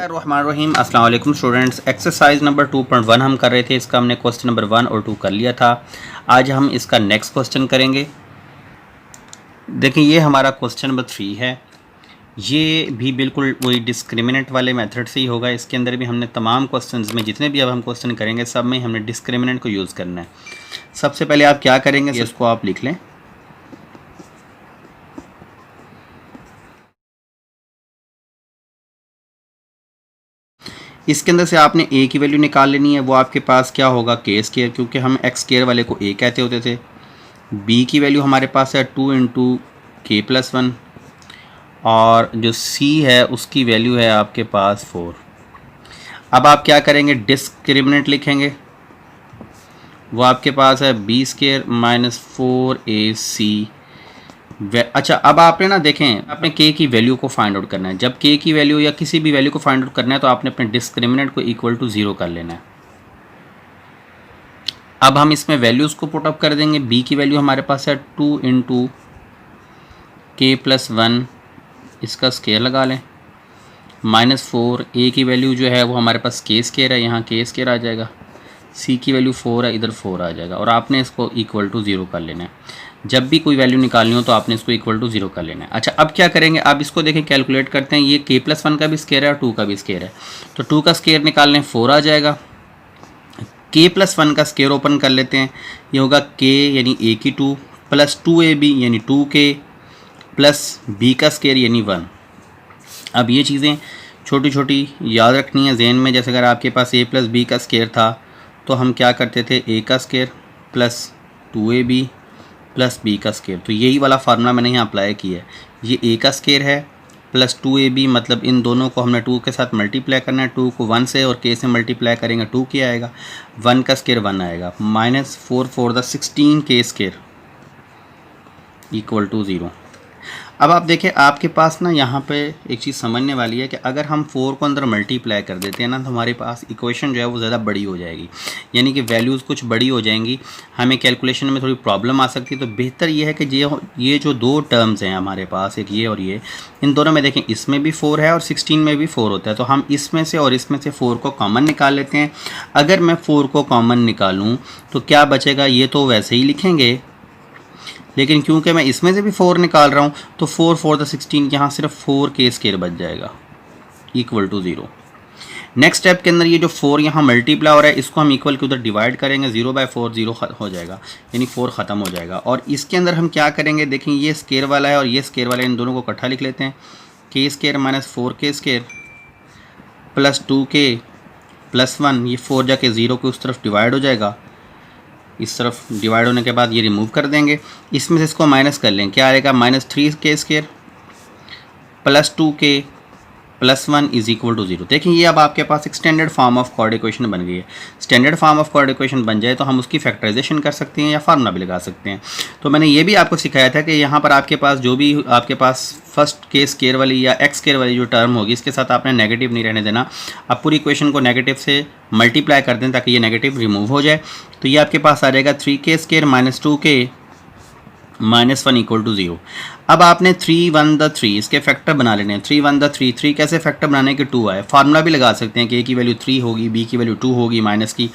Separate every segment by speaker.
Speaker 1: बिस्मिल्लाहिर्रहमानिर्रहीम। अस्सलाम वालेकुम स्टूडेंट्स। एक्सरसाइज नंबर 2.1 हम कर रहे थे। इसका हमने क्वेश्चन नंबर 1 और 2 कर लिया था। आज हम इसका नेक्स्ट क्वेश्चन करेंगे। देखिए ये हमारा क्वेश्चन नंबर 3 है। ये भी बिल्कुल वही डिस्क्रिमिनेंट वाले मेथड से ही होगा। इसके अंदर भी हमने तमाम क्वेश्चंस में जितने भी अब हम क्वेश्चन करेंगे सब में हमने डिस्क्रिमिनेंट को यूज़ करना है। सबसे पहले आप क्या करेंगे, इसको आप लिख लें। इसके अंदर से आपने ए की वैल्यू निकाल लेनी है। वो आपके पास क्या होगा, के स्केयर, क्योंकि हम एक्स स्केयर वाले को ए कहते होते थे। बी की वैल्यू हमारे पास है 2 इंटू के प्लस 1 और जो सी है उसकी वैल्यू है आपके पास 4। अब आप क्या करेंगे, डिस्क्रिमिनेंट लिखेंगे। वो आपके पास है बी स्केयर माइनस 4ac। अच्छा, अब आपने ना देखें, आपने के की वैल्यू को फाइंड आउट करना है। जब के की वैल्यू या किसी भी वैल्यू को फाइंड आउट करना है तो आपने अपने डिस्क्रिमिनेंट को इक्वल टू 0 कर लेना है। अब हम इसमें वैल्यूज़ को पुट अप कर देंगे। बी की वैल्यू हमारे पास है 2 इंटू के प्लस 1, इसका स्केयर लगा लें, माइनस 4। ए की वैल्यू जो है वो हमारे पास के स्केयर है, यहाँ के स्केयर आ जाएगा। सी की वैल्यू 4 है, इधर 4 आ जाएगा और आपने इसको इक्वल टू 0 कर लेना है। जब भी कोई वैल्यू निकालनी हो तो आपने इसको इक्वल टू 0 कर लेना है। अच्छा, अब क्या करेंगे, अब इसको देखें, कैलकुलेट करते हैं। ये के प्लस 1 का भी स्केयर है और 2 का भी स्केयर है, तो 2 का स्केयर निकाल लें, 4 आ जाएगा। के प्लस 1 का स्केयर ओपन कर लेते हैं। ये होगा के यानी ए की 2 प्लस 2ab यानी 2k प्लस बी का स्केयर यानी 1। अब ये चीज़ें छोटी छोटी याद रखनी है जहन में। जैसे अगर आपके पास a प्लस बी का स्केयर था तो हम क्या करते थे, a का square plus 2ab plus B का स्केयर। तो यही वाला फार्मूला मैंने यहाँ अप्लाई किया है। ये a का स्केयर है प्लस 2ab, मतलब इन दोनों को हमने 2 के साथ मल्टीप्लाई करना है। 2 को 1 से और k से मल्टीप्लाई करेंगे 2 k आएगा, 1 का स्केयर 1 आएगा, minus 4 for the 16 k square equal to 0। अब आप देखें, आपके पास ना यहाँ पे एक चीज़ समझने वाली है कि अगर हम 4 को अंदर मल्टीप्लाई कर देते हैं ना तो हमारे पास इक्वेशन जो है वो ज़्यादा बड़ी हो जाएगी, यानी कि वैल्यूज़ कुछ बड़ी हो जाएंगी, हमें कैलकुलेशन में थोड़ी प्रॉब्लम आ सकती है। तो बेहतर ये है कि ये जो दो टर्म्स हैं हमारे पास, एक ये और ये, इन दोनों में देखें, इसमें भी 4 है और 16 में भी 4 होता है। तो हम इसमें से और इसमें से 4 को कॉमन निकाल लेते हैं। अगर मैं 4 को कॉमन निकालूँ तो क्या बचेगा, ये तो वैसे ही लिखेंगे, लेकिन क्योंकि मैं इसमें से भी 4 निकाल रहा हूँ तो 4 फॉर द 16, यहाँ सिर्फ 4 के स्केयर बच जाएगा इक्वल टू 0। नेक्स्ट स्टेप के अंदर ये जो 4 यहाँ मल्टीप्लाई हो रहा है इसको हम इक्वल के उधर डिवाइड करेंगे, 0/4 0 हो जाएगा, यानी 4 ख़त्म हो जाएगा। और इसके अंदर हम क्या करेंगे, देखें, ये स्केयर वाला है और ये स्केयर वाला है, इन दोनों को इकट्ठा लिख लेते हैं। के square minus 4k square plus 2k plus 1, ये 4 जाके 0 के उस तरफ डिवाइड हो जाएगा। इस तरफ डिवाइड होने के बाद ये रिमूव कर देंगे, इसमें से इसको माइनस कर लें, क्या आएगा, minus 3k square plus 2k plus 1 is equal to 0। देखिए ये अब आपके पास एक standard form of coordinate equation बन गई है। Standard form of coordinate equation बन जाए तो हम उसकी फैक्टराइजेशन कर सकते हैं या फार्मूला भी लगा सकते हैं। तो मैंने ये भी आपको सिखाया था कि यहाँ पर आपके पास जो भी आपके पास फर्स्ट के स्केयर वाली या एक्स स्केयर वाली जो टर्म होगी इसके साथ आपने नेगेटिव नहीं रहने देना। आप पूरी इक्वेशन को नेगेटिव से मल्टीप्लाई कर दें ताकि ये नेगेटिव रिमूव हो जाए। तो ये आपके पास आ जाएगा 3k square minus 2k minus 1 equal to 0। अब आपने 3 1 द 3 इसके फैक्टर बना लेने हैं। 3 1 द 3, 3 कैसे फैक्टर बनाने के 2 आए, फार्मूला भी लगा सकते हैं कि a की वैल्यू 3 होगी, b की वैल्यू 2 होगी माइनस की,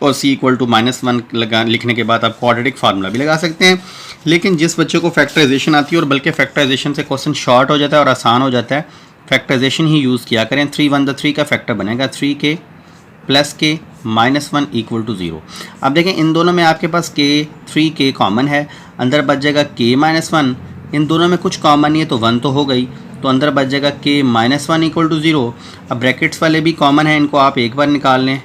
Speaker 1: और c इक्वल टू -1 लगा लिखने के बाद आप क्वाड्रेटिक फार्मूला भी लगा सकते हैं। लेकिन जिस बच्चे को फैक्टराइजेशन आती है और बल्कि फैक्टराइजेशन से क्वेश्चन शॉर्ट हो जाता है और आसान हो जाता है, फैक्टराइजेशन ही यूज़ किया करें। 3 1 द 3 का फैक्टर बनेगा 3k plus k minus 1 equal to 0। अब देखें, इन दोनों में आपके पास k 3k कॉमन है, अंदर बच जाएगा k माइनस 1। इन दोनों में कुछ कॉमन नहीं है तो 1 तो हो गई, तो अंदर बच जाएगा k माइनस 1 इक्वल टू 0। अब ब्रैकेट्स वाले भी कॉमन है, इनको आप एक बार निकाल लें।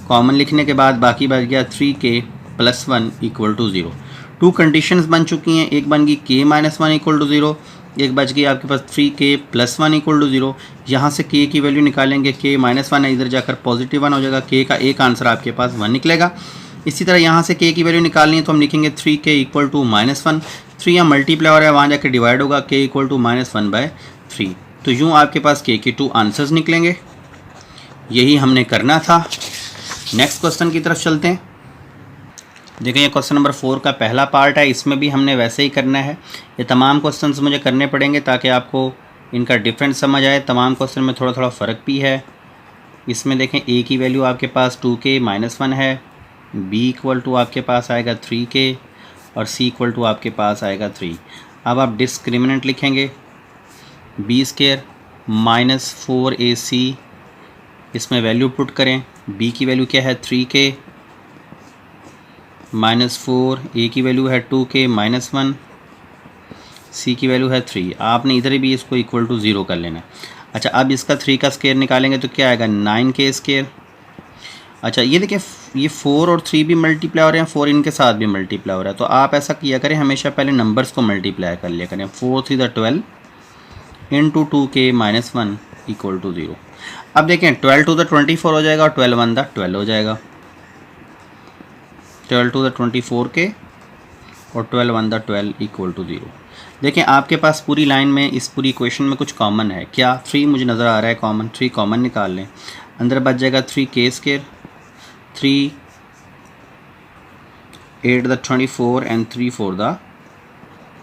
Speaker 1: कॉमन लिखने के बाद बाकी बच गया 3k plus 1 equal to 0। 2 conditions बन चुकी हैं, एक बन गई k माइनस 1 इक्वल टू 0, एक बच गई आपके पास 3k प्लस 1 इक्वल टू 0। यहाँ से k की वैल्यू निकालेंगे, k माइनस 1 है, इधर जाकर पॉजिटिव 1 हो जाएगा, k का एक आंसर आपके पास 1 निकलेगा। इसी तरह यहाँ से k की वैल्यू निकालनी है तो हम लिखेंगे 3k इक्वल टू -1। 3 यहाँ मल्टीप्लाई हो रहा है, वहाँ जाकर डिवाइड होगा, k इक्वल टू -1/3। तो यूँ आपके पास k की 2 आंसर्स निकलेंगे। यही हमने करना था। नेक्स्ट क्वेश्चन की तरफ चलते हैं। देखिए ये क्वेश्चन नंबर 4 का पहला पार्ट है, इसमें भी हमने वैसे ही करना है। ये तमाम क्वेश्चंस मुझे करने पड़ेंगे ताकि आपको इनका डिफरेंस समझ आए। तमाम क्वेश्चन में थोड़ा थोड़ा फ़र्क भी है। इसमें देखें ए की वैल्यू आपके पास 2k - 1 है, बी इक्वल टू आपके पास आएगा 3k और सी इक्वल टू आपके पास आएगा 3। अब आप डिस्क्रिमिनेंट लिखेंगे बी स्क्वायर -4ac, इसमें वैल्यू पुट करें। बी की वैल्यू क्या है 3k -4, ए की वैल्यू है 2k - 1, सी की वैल्यू है 3। आपने इधर भी इसको इक्वल टू 0 कर लेना है। अच्छा, अब इसका 3 का स्क्वायर निकालेंगे तो क्या आएगा 9k स्क्वायर। अच्छा, ये देखिए ये 4 और 3 भी मल्टीप्लाई हो रहे हैं, 4 इनके साथ भी मल्टीप्लाई हो रहा है। तो आप ऐसा किया करें, हमेशा पहले नंबर्स को मल्टीप्लाई कर लिया करें। 4 3 12 इंटू 2k - 1 इक्वल टू 0। अब देखें 12 टू द 24 हो जाएगा और 12 1 द 12 हो जाएगा। 12 टू द 24k और 12 1 द 12 इक्वल टू 0। देखें आपके पास पूरी लाइन में इस पूरी इक्वेशन में कुछ कॉमन है क्या? 3 मुझे नज़र आ रहा है कॉमन, 3 कॉमन निकाल लें। अंदर बच जाएगा 3k स्क्वायर, 3 8 द 24 एंड 3 4 द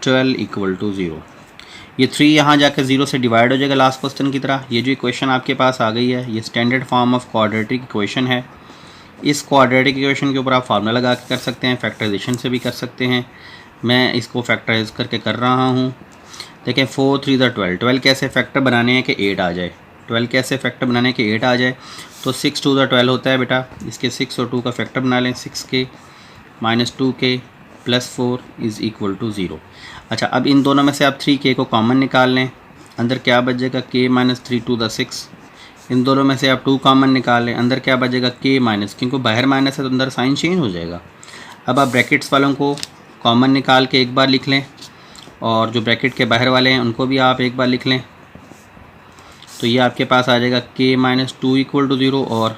Speaker 1: 12 इक्वल टू 0। ये 3 यहाँ जाकर 0 से डिवाइड हो जाएगा लास्ट क्वेश्चन की तरह। ये जो इक्वेशन आपके पास आ गई है ये standard form of quadratic equation है। इस क्वाड्रेटिक इक्वेशन के ऊपर आप फार्मूला लगा के कर सकते हैं, फैक्टराइजेशन से भी कर सकते हैं। मैं इसको फैक्टराइज करके कर रहा हूँ। देखें 4 3 द 12, 12 कैसे फैक्टर बनाने हैं कि 8 आ जाए, 12 कैसे फैक्टर बनाने के 8 आ जाए। तो 6 2 द 12 होता है बेटा, इसके 6 और 2 का फैक्टर बना लें। 6k - 2k + 4 is equal to 0। अच्छा, अब इन दोनों में से आप 3k को कॉमन निकाल लें। अंदर क्या बचेगा k - 3 टू द 6। इन दोनों में से आप 2 कॉमन निकाल लें। अंदर क्या बचेगा k माइनस, क्योंकि बाहर माइनस है तो अंदर साइन चेंज हो जाएगा। अब आप ब्रैकेट्स वालों को कॉमन निकाल के एक बार लिख लें और जो ब्रैकेट के बाहर वाले हैं उनको भी आप एक बार लिख लें। तो ये आपके पास आ जाएगा k - 2 इक्वल टू 0 और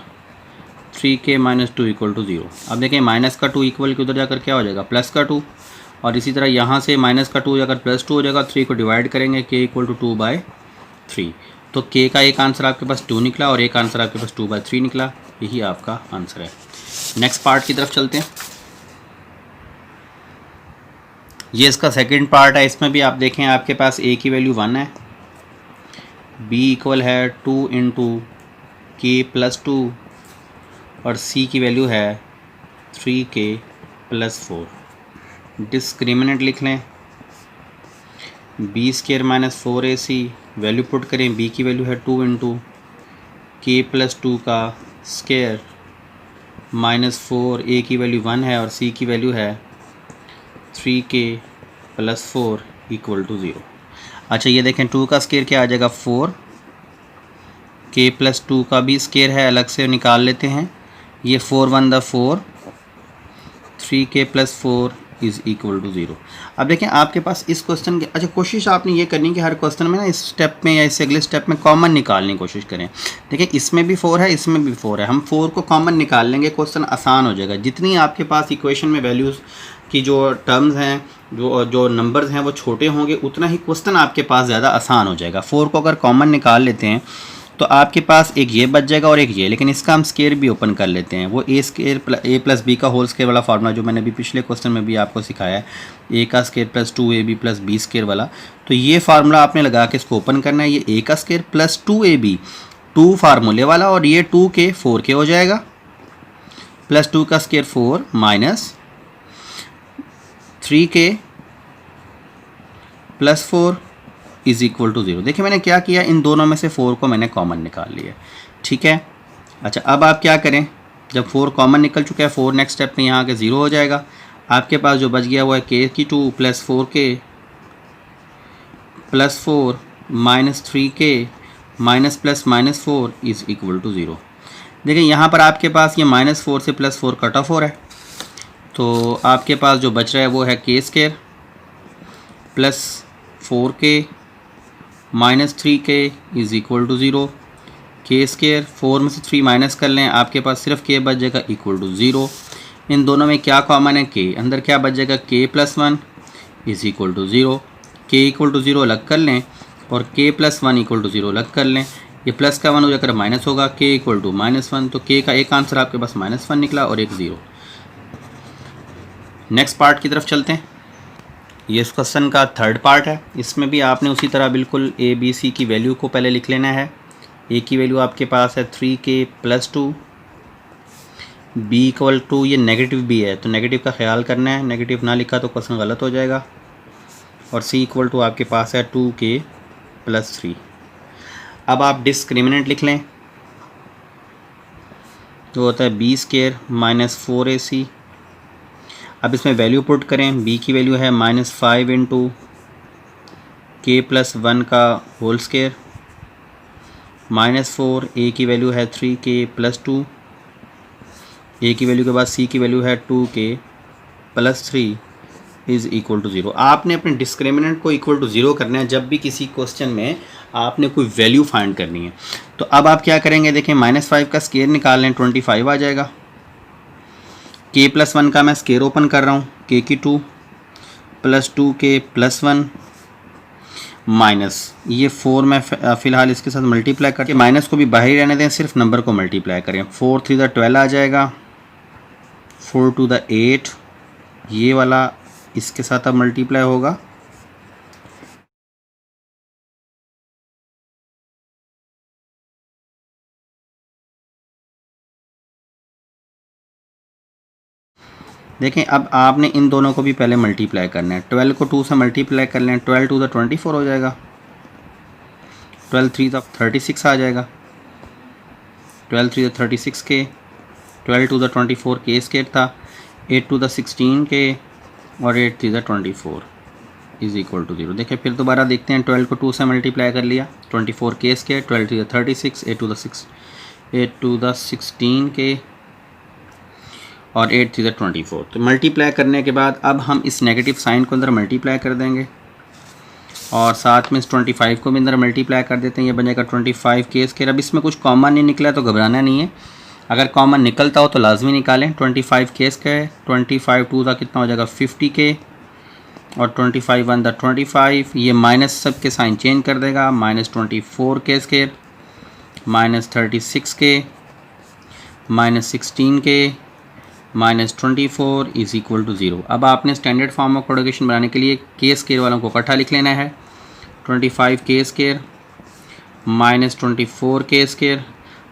Speaker 1: 3k - 2 इक्वल टू 0। अब देखें माइनस का 2 इक्वल के उधर जाकर क्या हो जाएगा प्लस का 2, और इसी तरह यहाँ से माइनस का 2 जाकर +2 हो जाएगा। 3 को डिवाइड करेंगे k इक्वल टू 2/3। तो k का एक आंसर आपके पास 2 निकला और एक आंसर आपके पास 2/3 निकला। यही आपका आंसर है। नेक्स्ट पार्ट की तरफ चलते हैं। ये इसका सेकंड पार्ट है। इसमें भी आप देखें आपके पास a की वैल्यू 1 है, b इक्वल है 2 इंटू k + 2 और c की वैल्यू है 3k + 4। डिस्क्रिमिनेंट लिख लें b square - 4ac, value put करें। b की वैल्यू है 2 इंटू k + 2 का स्क्वायर -4, a की वैल्यू 1 है और c की वैल्यू है 3k + 4 इक्वल टू 0। अच्छा, ये देखें 2 का स्क्वायर क्या आ जाएगा 4, k + 2 का भी स्क्वायर है, अलग से निकाल लेते हैं। ये 4 1 the 4, 3k + 4 is equal to 0। अब देखें आपके पास इस क्वेश्चन के, अच्छा कोशिश आपने ये करनी कि हर क्वेश्चन में ना इस स्टेप में या इससे अगले स्टेप में कॉमन निकालने की कोशिश करें। देखिए इसमें भी 4 है, इसमें भी 4 है, हम 4 को कॉमन निकाल लेंगे, क्वेश्चन आसान हो जाएगा। जितनी आपके पास इक्वेशन में वैल्यूज़ की जो टर्म्स हैं, जो नंबर्स हैं वो छोटे होंगे, उतना ही क्वेश्चन आपके पास ज़्यादा आसान हो जाएगा। 4 को अगर कॉमन निकाल लेते हैं तो आपके पास एक ये बच जाएगा और एक ये, लेकिन इसका हम स्केयर भी ओपन कर लेते हैं। वो a + b का होल स्केयर वाला फार्मूला जो मैंने अभी पिछले क्वेश्चन में भी आपको सिखाया है, a का स्केयर + 2ab + b स्केयर वाला। तो ये फार्मूला आपने लगा के इसको ओपन करना है। ये a का स्केयर + 2ab, 2 फार्मूले वाला, और ये 2k 4k हो जाएगा, +2 का square 4 minus 3k + 4 is equal to 0। देखिए मैंने क्या किया, इन दोनों में से 4 को मैंने कॉमन निकाल लिया। ठीक है। अच्छा, अब आप क्या करें, जब 4 कॉमन निकल चुका है, 4 नेक्स्ट स्टेप में यहाँ के 0 हो जाएगा। आपके पास जो बच गया वो है k की 2 + 4k + 4 minus 3k minus + -4 is equal to 0। देखिए यहाँ पर आपके पास ये -4 से +4 कट ऑफ हो रहा है, तो आपके पास जो बच रहा है वो है k square + 4k minus 3k is equal to 0। k square 4 में से 3 माइनस कर लें, आपके पास सिर्फ k बच जाएगा इक्वल टू 0। इन दोनों में क्या कॉमन है k, अंदर क्या बच जाएगा k + 1 is equal to 0। k equal to 0 अलग कर लें और k + 1 इक्वल टू 0 अलग कर लें। ये प्लस का 1 हो जाकर माइनस होगा, k इक्वल टू -1। तो k का एक आंसर आपके पास -1 निकला और एक 0। नेक्स्ट पार्ट की तरफ चलते हैं। ये इस क्वेश्चन का थर्ड पार्ट है। इसमें भी आपने उसी तरह बिल्कुल ए बी सी की वैल्यू को पहले लिख लेना है। ए की वैल्यू आपके पास है 3k+2, बी इक्वल टू, ये नेगेटिव भी है तो नेगेटिव का ख्याल करना है, नेगेटिव ना लिखा तो क्वेश्चन गलत हो जाएगा। और सी इक्वल टू आपके पास है 2k+3। अब आप डिस्क्रिमिनेंट लिख लें तो होता है b² - 4ac। अब इसमें वैल्यू पुट करें, b की वैल्यू है -5 × k+1 का होल स्क्वायर, -4, a की वैल्यू है 3k+2, a की वैल्यू के बाद c की वैल्यू है 2k+3 इज़ इक्वल टू 0। आपने अपने डिस्क्रिमिनेंट को इक्वल टू 0 करना है जब भी किसी क्वेश्चन में आपने कोई वैल्यू फाइंड करनी है। तो अब आप क्या करेंगे, देखें -5 का स्क्वायर निकाल लें, 25 आ जाएगा। k+1 का मैं स्क्वायर ओपन कर रहा हूँ, k की 2 + 2k+1 माइनस ये 4 में फ़िलहाल इसके साथ मल्टीप्लाई करके, माइनस को भी बाहर ही रहने दें, सिर्फ नंबर को मल्टीप्लाई करें। 4 × 3 = 12 आ जाएगा, 4 × 2 = 8, ये वाला इसके साथ अब मल्टीप्लाई होगा। देखें अब आपने इन दोनों को भी पहले मल्टीप्लाई करना है। 12 को 2 से मल्टीप्लाई कर लें, 12 × 2 = 24 हो जाएगा, 12 × 3 = 36 आ जाएगा, 12 × 3 = 36k, 12 × 2 = 24k² था, 8 × 2 = 16k और 8 × 3 = 24 इज़ इक्वल टू 0। देखिए फिर दोबारा देखते हैं, 12 को 2 से मल्टीप्लाई कर लिया, 24k², 12 × 3 = 36, 8 × 2 = 16k और 8 × 3 = 24। तो मल्टीप्लाई करने के बाद अब हम इस नेगेटिव साइन को अंदर मल्टीप्लाई कर देंगे और साथ में इस 25 को भी अंदर मल्टीप्लाई कर देते हैं, ये बन जाएगा 25k²। अब इसमें कुछ कॉमन नहीं निकला तो घबराना नहीं है, अगर कॉमन निकलता हो तो लाजमी निकालें। 25k², 25 2 का कितना हो जाएगा 50k और 25 1 दा 25, ये माइनस सब के साइन चेंज कर देगा, -24k² -36k -16k -24 is equal to 0। अब आपने स्टैंडर्ड फॉर्म ऑफ प्रोडक्शन बनाने के लिए k² वालों को इकट्ठा लिख लेना है, 25k² -24k²।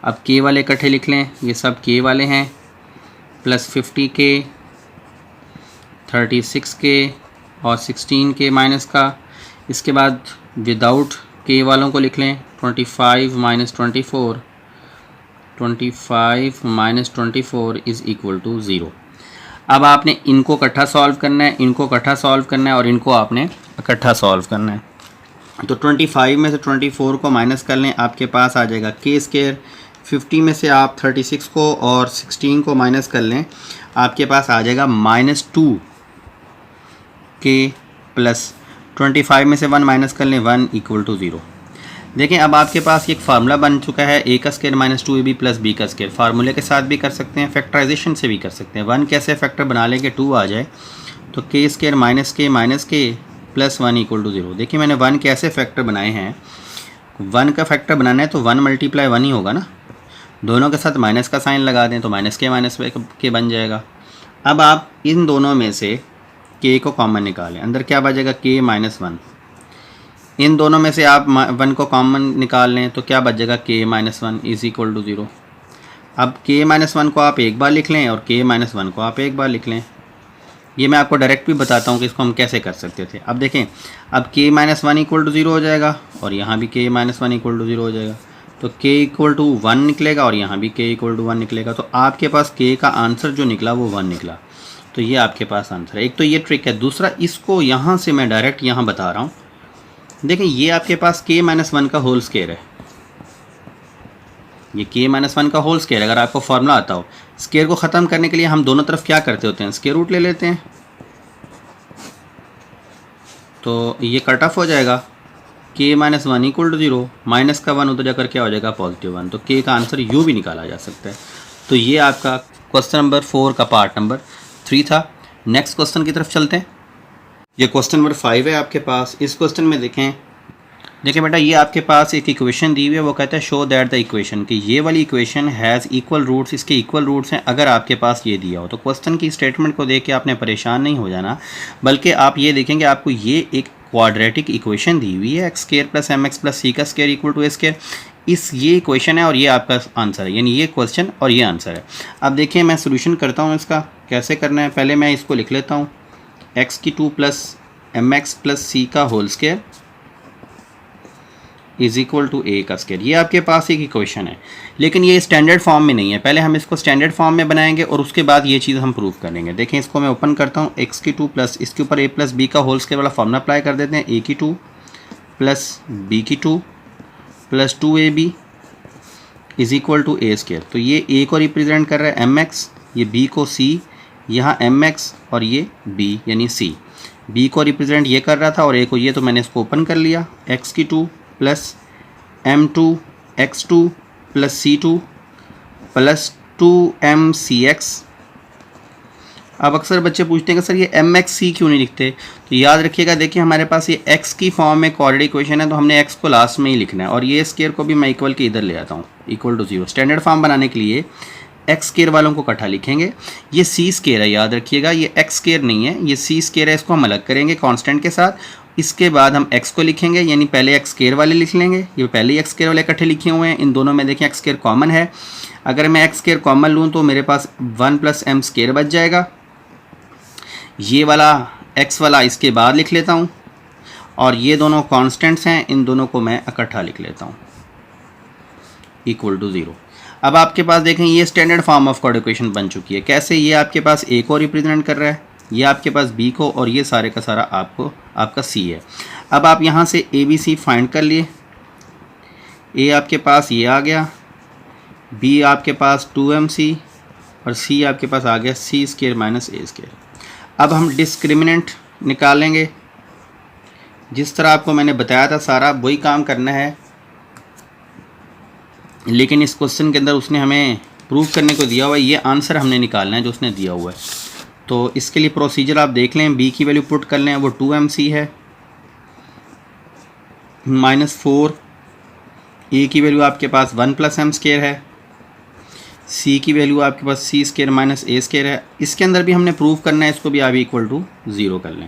Speaker 1: अब k वाले इकट्ठे लिख लें, ये सब k वाले हैं, प्लस 50k 36k और 16k माइनस का। इसके बाद विदाउट k वालों को लिख लें, 25 -24, 25 -24 इज़ इक्वल टू 0। अब आपने इनको इकट्ठा सॉल्व करना है, इनको इकट्ठा सॉल्व करना है और इनको आपने इकट्ठा सॉल्व करना है। तो 25 में से 24 को माइनस कर लें, आपके पास आ जाएगा k²। 50 में से आप 36 को और 16 को माइनस कर लें, आपके पास आ जाएगा -2k प्लस 25 में से 1 माइनस कर लें, 1 इक्वल टू 0। देखें अब आपके पास एक फार्मूला बन चुका है, a का स्क्वायर -2ab प्लस b का स्क्वायर। फार्मूले के साथ भी कर सकते हैं, फैक्टराइजेशन से भी कर सकते हैं। 1 कैसे फैक्टर बना लें कि 2 आ जाए, तो k² -k plus 1 equal to 0। देखिए मैंने 1 कैसे फैक्टर बनाए हैं, 1 का फैक्टर बनाना है तो 1 × 1 ही होगा ना, दोनों के साथ माइनस का साइन लगा दें तो -k बन जाएगा। अब आप इन दोनों में से k को कॉमन निकालें, अंदर क्या बचेगा k -1। इन दोनों में से आप 1 को कॉमन निकाल लें तो क्या बच जाएगा k -1 इज़ इक्वल टू 0। अब k -1 को आप एक बार लिख लें और k -1 को आप एक बार लिख लें। ये मैं आपको डायरेक्ट भी बताता हूँ कि इसको हम कैसे कर सकते थे। अब देखें, अब k -1 इक्वल टू 0 हो जाएगा और यहाँ भी k -1 इक्वल टू 0 हो जाएगा, तो k इक्वल टू 1 निकलेगा और यहाँ भी k इक्वल टू 1 निकलेगा। तो आपके पास k का आंसर जो निकला वो 1 निकला, तो ये आपके पास आंसर है। एक तो ये ट्रिक है, दूसरा इसको यहाँ से मैं डायरेक्ट यहाँ बता रहा हूँ। देखें ये आपके पास k -1 का होल स्क्वायर है, ये k -1 का होल स्क्वायर। अगर आपको फार्मूला आता हो, स्क्वायर को ख़त्म करने के लिए हम दोनों तरफ क्या करते होते हैं, स्क्वायर रूट ले लेते हैं, तो ये कट ऑफ हो जाएगा। k -1 इक्वल टू 0, माइनस का 1 उधर जाकर क्या हो जाएगा +1, तो k का आंसर यूँ भी निकाला जा सकता है। तो ये आपका क्वेश्चन नंबर 4 का पार्ट नंबर 3 था। नेक्स्ट क्वेश्चन की तरफ चलते हैं। ये क्वेश्चन नंबर 5 है आपके पास। इस क्वेश्चन में देखें, देखिए बेटा, ये आपके पास एक इक्वेशन दी हुई है, वो कहता है शो दैट द इक्वेशन, कि ये वाली इक्वेशन हैज़ इक्वल रूट्स, इसके इक्वल रूट्स हैं अगर आपके पास ये दिया हो। तो क्वेश्चन की स्टेटमेंट को देख के आपने परेशान नहीं हो जाना, बल्कि आप ये देखेंगे आपको ये एक क्वाड्रेटिक इक्वेशन दी हुई है, x square plus m x plus c का square equal to a square. ये इक्वेशन है और ये आपका आंसर है, यानी ये क्वेश्चन और ये आंसर है। अब देखिए मैं सोल्यूशन करता हूँ इसका, कैसे करना है। पहले मैं इसको लिख लेता हूँ, एक्स की 2 plus m x plus c का whole square is equal to a का स्क्वायर। ये आपके पास एक इक्वेशन है, लेकिन ये स्टैंडर्ड फॉर्म में नहीं है। पहले हम इसको स्टैंडर्ड फॉर्म में बनाएंगे और उसके बाद ये चीज़ हम प्रूव करेंगे। देखें, इसको मैं ओपन करता हूँ, एक्स की 2 प्लस इसके ऊपर ए प्लस बी का होल स्क्वायर वाला फॉर्मूला अप्लाई कर देते हैं, ए की 2 प्लस बी की 2 plus 2ab is equal to a square. तो ये ए को रिप्रेजेंट कर रहा है एम एक्स, ये बी को सी, यहाँ एम एक्स और ये बी यानी सी। बी को रिप्रेजेंट ये कर रहा था और ए को ये, तो मैंने इसको ओपन कर लिया, एक्स की 2 plus m2 x2 plus c2 plus 2mcx। अब अक्सर बच्चे पूछते हैं कि सर ये mxc क्यों नहीं लिखते, तो याद रखिएगा, देखिए हमारे पास ये x की फॉर्म में क्वाड्रेटिक इक्वेशन है, तो हमने x को लास्ट में ही लिखना है, और ये स्क्वायर को भी मैं इक्वल के इधर ले आता हूँ, इक्वल टू 0। स्टैंडर्ड फॉर्म बनाने के लिए एक्स स्क्वायर वालों को इकट्ठा लिखेंगे। ये सी स्क्वायर है, याद रखिएगा, ये एक्स स्क्वायर नहीं है, ये सी स्क्वायर है, इसको हम अलग करेंगे कांस्टेंट के साथ। इसके बाद हम x को लिखेंगे, यानी पहले एक्स स्क्वायर वाले लिख लेंगे, ये पहले ही एक्स स्क्वायर वाले इकट्ठे लिखे हुए हैं। इन दोनों में देखें एक्स स्क्वायर कॉमन है, अगर मैं एक्स स्क्वायर कॉमन लूँ तो मेरे पास 1 प्लस एम स्क्वायर बच जाएगा। ये वाला x वाला इसके बाद लिख लेता हूँ, और ये दोनों कांस्टेंट्स हैं, इन दोनों को मैं इकट्ठा लिख लेता हूँ, इक्वल टू 0। अब आपके पास देखें ये standard form of quadratic equation बन चुकी है। कैसे, ये आपके पास a को रिप्रेजेंट कर रहा है, ये आपके पास b को, और ये सारे का सारा आपका c है। अब आप यहाँ से a b c फाइंड कर लिए, a आपके पास ये आ गया, b आपके पास 2mc और c आपके पास आ गया c square minus a square. अब हम डिस्क्रिमिनेंट निकालेंगे, जिस तरह आपको मैंने बताया था सारा वही काम करना है, लेकिन इस क्वेश्चन के अंदर उसने हमें प्रूव करने को दिया हुआ है, ये आंसर हमने निकालना है जो उसने दिया हुआ है। तो इसके लिए प्रोसीजर आप देख लें, b की वैल्यू पुट कर लें, वो 2mc है -4, a की वैल्यू आपके पास 1 प्लस एम स्क्वायर है, c की वैल्यू आपके पास c square minus a square है। इसके अंदर भी हमने प्रूव करना है, इसको भी आप इक्वल टू 0 कर लें।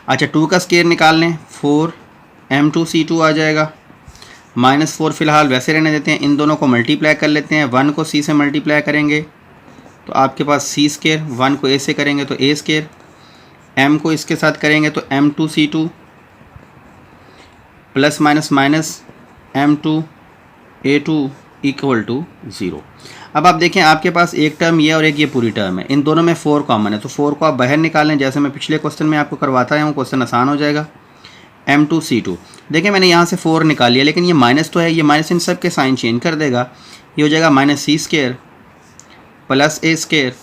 Speaker 1: अच्छा, 2 का स्क्वायर निकाल लें, 4m2c2 आ जाएगा, -4 फिलहाल वैसे रहने देते हैं, इन दोनों को मल्टीप्लाई कर लेते हैं, 1 को c से मल्टीप्लाई करेंगे तो आपके पास c स्क्वायर, 1 को a से करेंगे तो a स्क्वायर, m को इसके साथ करेंगे तो m2c2 plus minus minus m2a2 equal to 0। अब आप देखें आपके पास एक टर्म ये और एक ये पूरी टर्म है, इन दोनों में 4 कॉमन है, तो 4 को आप बाहर निकालें, जैसे मैं पिछले क्वेश्चन में आपको करवाता आया हूँ, क्वेश्चन आसान हो जाएगा। m2c2 देखिए मैंने यहाँ से 4 निकाल लिया, लेकिन ये माइनस तो है, ये माइनस इन सब के साइन चेंज कर देगा, ये हो जाएगा minus c square plus a square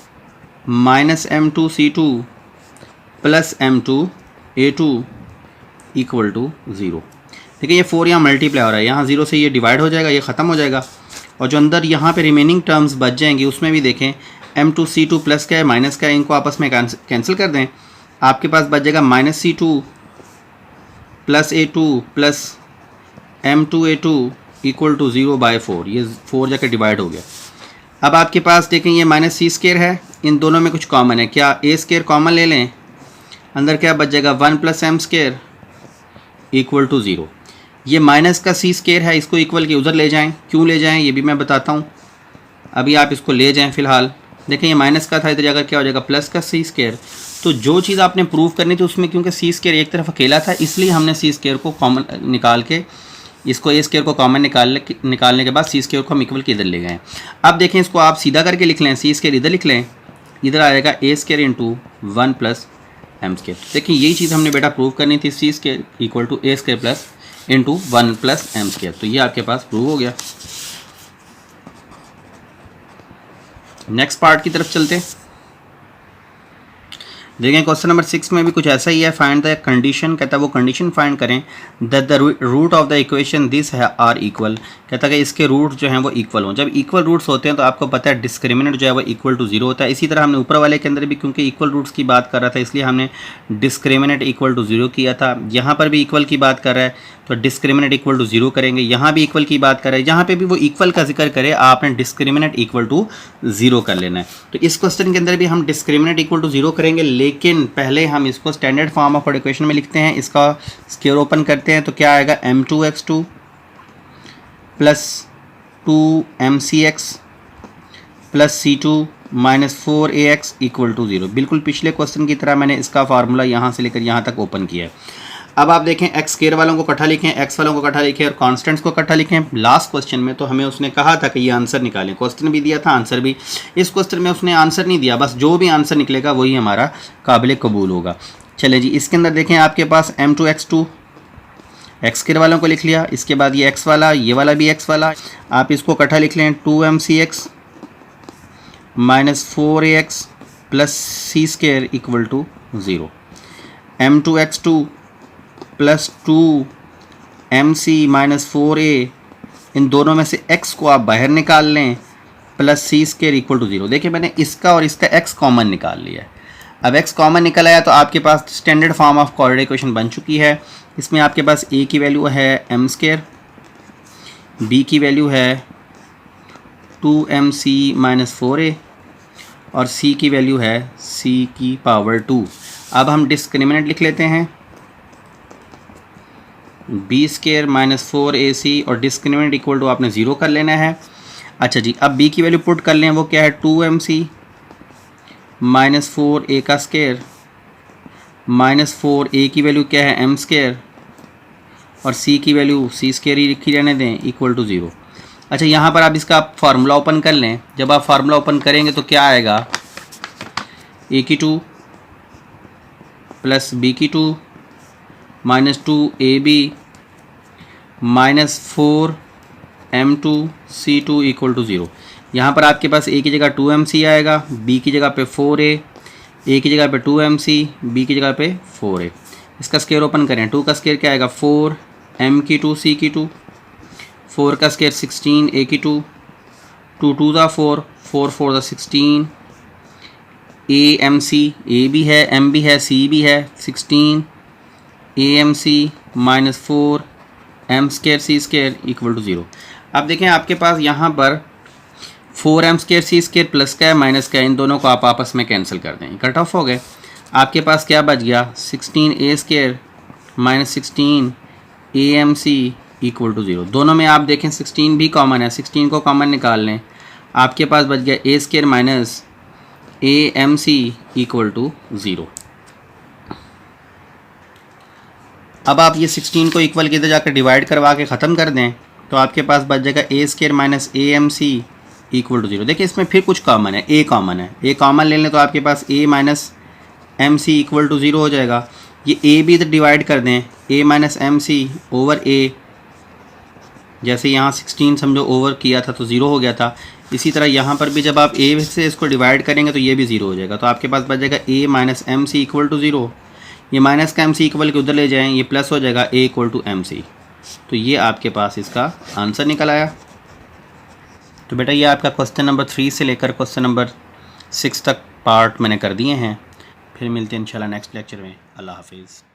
Speaker 1: minus m2c2 plus m2a2 equal to 0। देखिए ये 4 यहाँ मल्टीप्लाई हो रहा है, यहाँ 0 से ये डिवाइड हो जाएगा, ये ख़त्म हो जाएगा, और जो अंदर यहाँ पे रिमेनिंग टर्म्स बच जाएंगी उसमें भी देखें m2c2 प्लस का है माइनस का है, इनको आपस में कैंसिल कर दें, आपके पास बच जाएगा -c2 plus a2 plus m2a2 equal to 0/4, ये 4 जाकर डिवाइड हो गया। अब आपके पास देखें ये माइनस c स्क्वायर है, इन दोनों में कुछ कॉमन है, क्या a स्क्वायर कॉमन ले लें, अंदर क्या बच जाएगा 1 plus m square equal to 0। ये माइनस का c स्क्वायर है, इसको इक्वल के उधर ले जाएं, क्यों ले जाएं ये भी मैं बताता हूँ, अभी आप इसको ले जाएं। फिलहाल देखें ये माइनस का था, इधर जाकर क्या हो जाएगा प्लस का c स्क्वायर। तो जो चीज़ आपने प्रूव करनी थी उसमें क्योंकि c स्क्वायर एक तरफ अकेला था, इसलिए हमने c स्क्वायर को कॉमन निकाल के, इसको a स्क्वायर को कॉमन निकालने के बाद c स्क्वायर को हम इक्वल के इधर ले गए। अब देखें इसको आप सीधा करके लिख लें, c स्क्वायर इधर लिख लें, इधर आएगा a square into 1 plus m square. देखिए यही चीज़ हमने बेटा प्रूव करनी थी, c square equal to a square plus into 1 plus m square. तो ये आपके पास प्रूव हो गया। नेक्स्ट पार्ट की तरफ चलते हैं। देखें क्वेश्चन नंबर 6 में भी कुछ ऐसा ही है, फाइंड द कंडीशन, कहता है वो कंडीशन फाइंड करें that the root of the equation this है आर इक्वल, कहता है कि इसके रूट जो हैं वो इक्वल हों। जब इक्वल रूट्स होते हैं तो आपको पता है डिस्क्रिमिनेंट जो है वो इक्वल टू 0 होता है। इसी तरह हमने ऊपर वाले के अंदर भी क्योंकि इक्वल रूट्स की बात कर रहा था इसलिए हमने डिस्क्रिमिनेंट इक्वल टू 0 किया था। यहाँ पर भी इक्वल की बात कर रहा है तो डिस्क्रिमिनेंट इक्वल टू 0 करेंगे। यहाँ भी इक्वल की बात कर रहा है, जहाँ पे भी वो इक्वल का जिक्र करे आपने डिस्क्रिमिनेंट इक्वल टू 0 कर लेना है। तो इस क्वेश्चन के अंदर भी हम डिस्क्रिमिनेंट इक्वल टू 0 करेंगे, लेकिन पहले हम इसको स्टैंडर्ड फॉर्म ऑफ इक्वेशन में लिखते हैं। इसका स्क्वायर ओपन करते हैं तो क्या आएगा, m2x2 plus 2mcx plus c2 minus 4ax equal to 0। बिल्कुल पिछले क्वेश्चन की तरह मैंने इसका फार्मूला यहाँ से लेकर यहाँ तक ओपन किया है। अब आप देखें एक्स स्क्वायर वालों को इकट्ठा लिखें, एक्स वालों को इकट्ठा लिखें और कॉन्स्टेंट्स को इकट्ठा लिखें। लास्ट क्वेश्चन में तो हमें उसने कहा था कि ये आंसर निकालें, क्वेश्चन भी दिया था आंसर भी। इस क्वेश्चन में उसने आंसर नहीं दिया, बस जो भी आंसर निकलेगा वही हमारा काबिल कबूल होगा। चले जी, इसके अंदर देखें आपके पास m2x2 एक्स स्क्वायर वालों को लिख लिया, इसके बाद ये एक्स वाला, ये वाला भी एक्स वाला, आप इसको इकट्ठा लिख लें 2mcx minus 4ax plus c square equal to 0। m2x2 plus 2mc minus 4a, इन दोनों में से x को आप बाहर निकाल लें, plus c square equal to 0। देखिए मैंने इसका और इसका x कॉमन निकाल लिया है। अब x कॉमन निकल आया तो आपके पास standard form of coordinate equation बन चुकी है। इसमें आपके पास a की वैल्यू है m स्क्वायर, b की वैल्यू है 2mc माइनस 4a और c की वैल्यू है c की पावर 2। अब हम डिस्क्रिमिनेंट लिख लेते हैं b स्क्वायर माइनस 4ac और डिस्क्रिमिनेंट इक्वल टू आपने 0 कर लेना है। अच्छा जी, अब b की वैल्यू पुट कर लें, वो क्या है 2mc माइनस 4a का स्क्वायर माइनस 4a की वैल्यू क्या है m स्क्वायर और c की वैल्यू c स्क्वायर ही लिखी रहने दें इक्वल टू 0। अच्छा, यहाँ पर आप इसका फार्मूला ओपन कर लें। जब आप फार्मूला ओपन करेंगे तो क्या आएगा, a की 2 प्लस b की 2 minus 2ab minus 4m2 c2 equal to 0। यहाँ पर आपके पास a की जगह 2mc आएगा, b की जगह पे 4a की जगह पे 2mc, b की जगह पे 4a। इसका स्क्वायर ओपन करें, 2 का स्क्वायर क्या आएगा 4m की 2 c की 2, 4 का स्क्वायर 16 a की 2, 2 2 दा 4, 4 4 दा 16, amc, a भी है m भी है c भी है 16 amc minus 4m square c square equal to 0। अब देखें आपके पास यहाँ पर 4m square c square plus का है माइनस का है, इन दोनों को आप आपस में कैंसिल कर दें, कट ऑफ हो गए। आपके पास क्या बच गया 16a square minus 16 amc equal to 0। दोनों में आप देखें 16 भी कॉमन है, 16 को कॉमन निकाल लें, आपके पास बच गया a square minus amc equal to 0। अब आप ये 16 को इक्वल के इधर जाकर डिवाइड करवा के ख़त्म कर दें तो आपके पास बच जाएगा a square minus amc equal to 0। देखिए इसमें फिर कुछ कॉमन है, a कॉमन है, a कॉमन ले लें तो आपके पास a minus mc equal to 0 हो जाएगा। ये a भी इधर डिवाइड कर दें, a minus mc over a, जैसे यहाँ 16 समझो ओवर किया था तो 0 हो गया था। इसी तरह यहाँ पर भी जब आप a से इसको डिवाइड करेंगे तो ये भी 0 हो जाएगा। तो आपके पास बच जाएगा a minus mc equal to 0। ये माइनस का mc इक्वल के उधर ले जाएं, ये प्लस हो जाएगा a इक्वल टू mc। तो ये आपके पास इसका आंसर निकल आया। तो बेटा ये आपका क्वेश्चन नंबर 3 से लेकर क्वेश्चन नंबर 6 तक पार्ट मैंने कर दिए हैं। फिर मिलते हैं इंशाल्लाह नेक्स्ट लेक्चर में। अल्लाह हाफिज़।